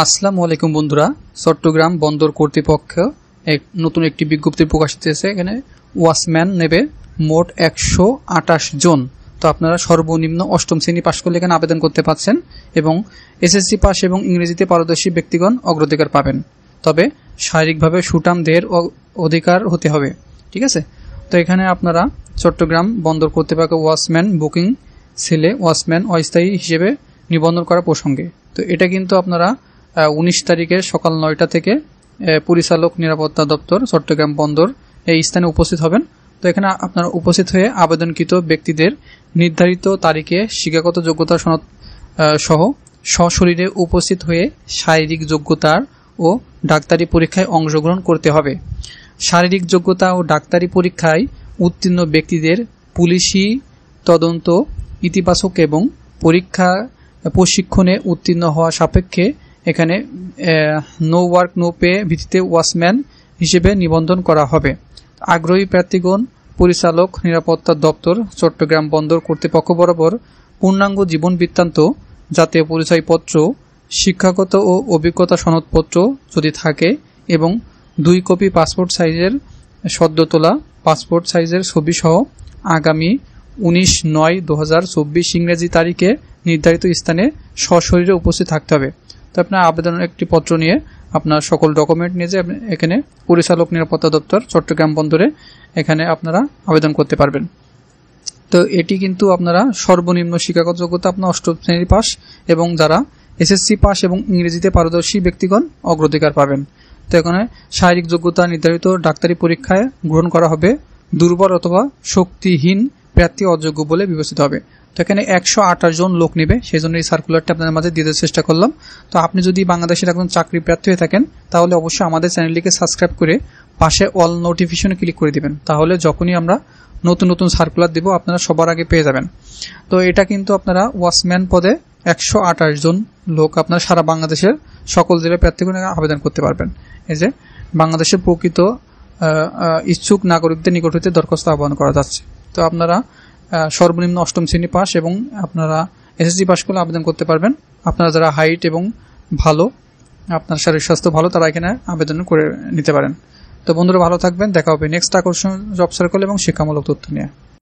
আসসালামু আলাইকুম বন্ধুরা, চট্টগ্রাম বন্দর কর্তৃপক্ষ নতুন একটি বিজ্ঞপ্তি প্রকাশিত হয়েছে। এখানে ওয়াচম্যান নেবে মোট 128 জন। তো আপনারা সর্বনিম্ন অষ্টম শ্রেণী পাশ করলে এখানে আবেদন করতে পারছেন এবং এসএসসি পাস এবং ইংরেজিতে পারদর্শী ব্যক্তিগণ অগ্রাধিকার পাবেন। তবে শারীরিকভাবে সুঠাম দেহের অধিকার হতে হবে, ঠিক আছে। তো এখানে আপনারা চট্টগ্রাম বন্দর কর্তৃপক্ষ ওয়াচম্যান বুকিং সেলে ওয়াচম্যান অস্থায়ী হিসেবে নিবন্ধন করা প্রসঙ্গে। তো এটা কিন্তু আপনারা 19 তারিখে সকাল 9টা থেকে পরিচালক নিরাপত্তা দপ্তর চট্টগ্রাম বন্দর এই স্থানে উপস্থিত হবেন। তো এখানে আপনারা উপস্থিত হয়ে আবেদনকৃত ব্যক্তিদের নির্ধারিত তারিখে শিক্ষাগত যোগ্যতা সনদ সহ সশরীরে উপস্থিত হয়ে শারীরিক যোগ্যতার ও ডাক্তারি পরীক্ষায় অংশগ্রহণ করতে হবে। শারীরিক যোগ্যতা ও ডাক্তারি পরীক্ষায় উত্তীর্ণ ব্যক্তিদের পুলিশি তদন্ত ইতিবাচক এবং পরীক্ষা প্রশিক্ষণে উত্তীর্ণ হওয়া সাপেক্ষে এখানে নো ওয়ার্ক নো পে ভিত্তিতে ওয়াচম্যান হিসেবে নিবন্ধন করা হবে। আগ্রহী প্রার্থীগণ পরিচালক নিরাপত্তা দপ্তর চট্টগ্রাম বন্দর কর্তৃপক্ষ বরাবর পূর্ণাঙ্গ জীবন বৃত্তান্ত, জাতীয় পরিচয়পত্র, শিক্ষাগত ও অভিজ্ঞতা সনদপত্র যদি থাকে এবং 2 কপি পাসপোর্ট সাইজের সদ্য তোলা পাসপোর্ট সাইজের ছবি সহ আগামী 19/9/2024 ইংরেজি তারিখে নির্ধারিত স্থানে সশরীরে উপস্থিত থাকতে হবে। তো আপনার আবেদনের একটি পত্র নিয়ে আপনার সকল ডকুমেন্ট নিয়ে যে এখানে পরিচালক নিরাপত্তা দপ্তর চট্টগ্রাম বন্দরে এখানে আপনারা আবেদন করতে পারবেন। তো এটি কিন্তু আপনারা সর্বনিম্ন শিক্ষাগত যোগ্যতা আপনার অষ্টম শ্রেণী পাস এবং যারা এসএসসি পাস এবং ইংরেজিতে পারদর্শী ব্যক্তিগণ অগ্রাধিকার পাবেন। তো এখানে শারীরিক যোগ্যতা নির্ধারিত ডাক্তারি পরীক্ষায় গ্রহণ করা হবে। দুর্বল অথবা শক্তিহীন প্রার্থী অযোগ্য বলে বিবেচিত হবে। তো এখানে 128 জন লোক নেবে, সেই জন্য এই সার্কুলারটা আপনাদের মাঝে দিতে চেষ্টা করলাম। তো আপনি যদি বাংলাদেশের একজন চাকরি প্রার্থী হয়ে থাকেন তাহলে অবশ্যই আমাদের চ্যানেলটিকে সাবস্ক্রাইব করে পাশে অল নোটিফিকেশনে ক্লিক করে দিবেন, তাহলে যখনই আমরা নতুন নতুন সার্কুলার দিব আপনারা সবার আগে পেয়ে যাবেন। তো এটা কিন্তু আপনারা ওয়াচম্যান পদে 128 জন লোক আপনারা সারা বাংলাদেশের সকল জেলার প্রার্থীগণ আবেদন করতে পারবেন। এই যে বাংলাদেশের প্রকৃত ইচ্ছুক নাগরিকদের নিকট হতে দরখাস্ত আহ্বান করা যাচ্ছে। তো আপনারা সর্বনিম্ন অষ্টম শ্রেণী পাস এবং আপনারা এসএসসি পাস করলে আবেদন করতে পারবেন। আপনারা যারা হাইট এবং ভালো, আপনার শারীরিক স্বাস্থ্য ভালো, তারা এখানে আবেদন করে নিতে পারেন। তো বন্ধুরা ভালো থাকবেন, দেখা হবে নেক্সট আকর্ষণ জব সার্কেল এবং শিক্ষামূলক তথ্য নিয়ে।